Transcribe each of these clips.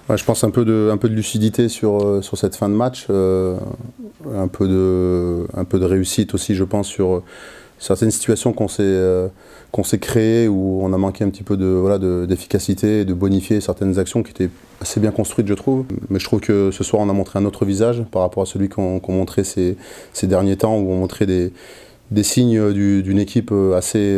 Ouais, je pense un peu de lucidité sur cette fin de match, un peu de réussite aussi, je pense, sur certaines situations qu'on s'est créées où on a manqué un petit peu d'efficacité, de bonifier certaines actions qui étaient assez bien construites, je trouve. Mais je trouve que ce soir, on a montré un autre visage par rapport à celui qu'on montrait ces derniers temps, où on montrait des signes d'une équipe assez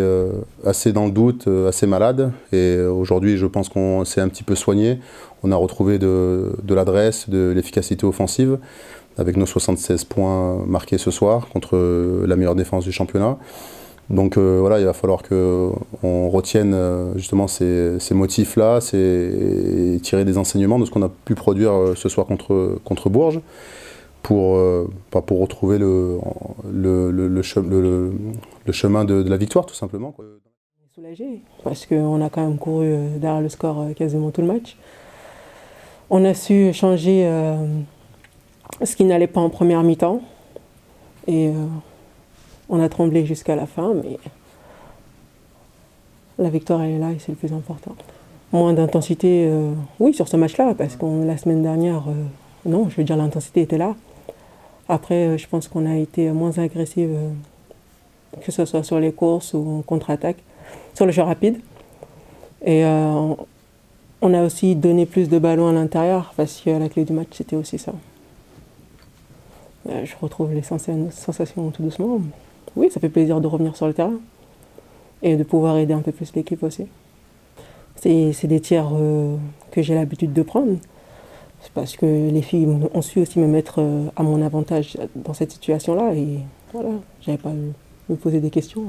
dans le doute, assez malade. Et aujourd'hui, je pense qu'on s'est un petit peu soigné. On a retrouvé de l'adresse, de l'efficacité offensive, avec nos 76 points marqués ce soir contre la meilleure défense du championnat. Donc voilà, il va falloir qu'on retienne justement ces motifs-là et tirer des enseignements de ce qu'on a pu produire ce soir contre Bourges pour retrouver le chemin de la victoire, tout simplement, quoi. Soulagé parce qu'on a quand même couru derrière le score quasiment tout le match. On a su changer ce qui n'allait pas en première mi-temps et on a tremblé jusqu'à la fin, mais la victoire elle est là et c'est le plus important. Moins d'intensité, oui, sur ce match-là, parce que la semaine dernière, non, je veux dire l'intensité était là. Après, je pense qu'on a été moins agressif, que ce soit sur les courses ou en contre-attaque, sur le jeu rapide. Et on a aussi donné plus de ballons à l'intérieur, parce que la clé du match, c'était aussi ça. Je retrouve les sensations tout doucement. Oui, ça fait plaisir de revenir sur le terrain et de pouvoir aider un peu plus l'équipe aussi. C'est des tirs que j'ai l'habitude de prendre. C'est parce que les filles ont su aussi me mettre à mon avantage dans cette situation-là. Et voilà, j'avais pas à me poser des questions.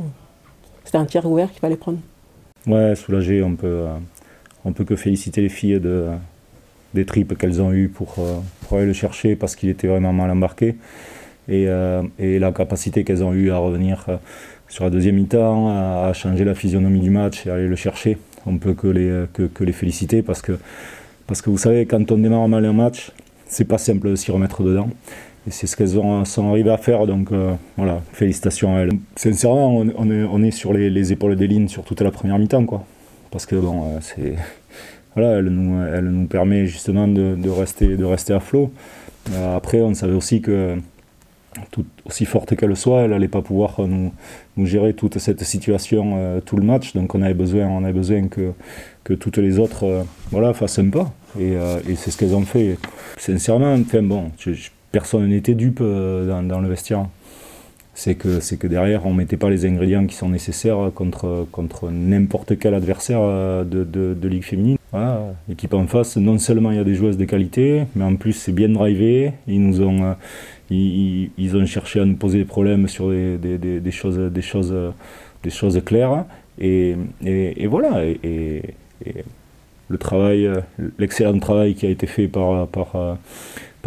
C'était un tir ouvert qu'il fallait prendre. Ouais, soulagé, on peut que féliciter les filles des tripes qu'elles ont eues pour aller le chercher parce qu'il était vraiment mal embarqué. Et la capacité qu'elles ont eue à revenir sur la deuxième mi-temps, à changer la physionomie du match et à aller le chercher. On peut que les féliciter parce que vous savez, quand on démarre mal un match, c'est pas simple de s'y remettre dedans. Et c'est ce qu'elles sont arrivées à faire, donc voilà, félicitations à elles. Sincèrement, on est sur les épaules des lignes sur toute la première mi-temps, quoi. Parce que bon, voilà, elle nous permet justement de rester à flot. Après, on savait aussi que, aussi forte qu'elle soit, elle n'allait pas pouvoir nous gérer toute cette situation tout le match. Donc on avait besoin que toutes les autres voilà, fassent un pas. Et c'est ce qu'elles ont fait. Sincèrement, enfin bon, personne n'était dupe dans le vestiaire. C'est que derrière, on ne mettait pas les ingrédients qui sont nécessaires contre n'importe quel adversaire de Ligue féminine. Voilà. L'équipe en face, non seulement il y a des joueuses de qualité, mais en plus c'est bien drivé. Ils ont cherché à nous poser des problèmes sur des choses claires. Et voilà. Et le travail, l'excellent travail qui a été fait par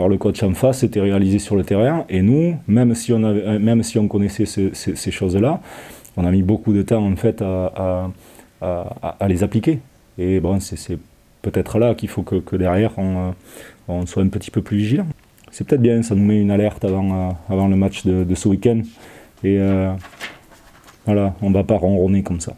le coach en face était réalisé sur le terrain. Et nous, même si on connaissait ces choses-là, on a mis beaucoup de temps en fait à les appliquer. Et bon, c'est peut-être là qu'il faut que derrière on soit un petit peu plus vigilant. C'est peut-être bien, ça nous met une alerte avant le match de ce week-end. Et voilà, on ne va pas ronronner comme ça.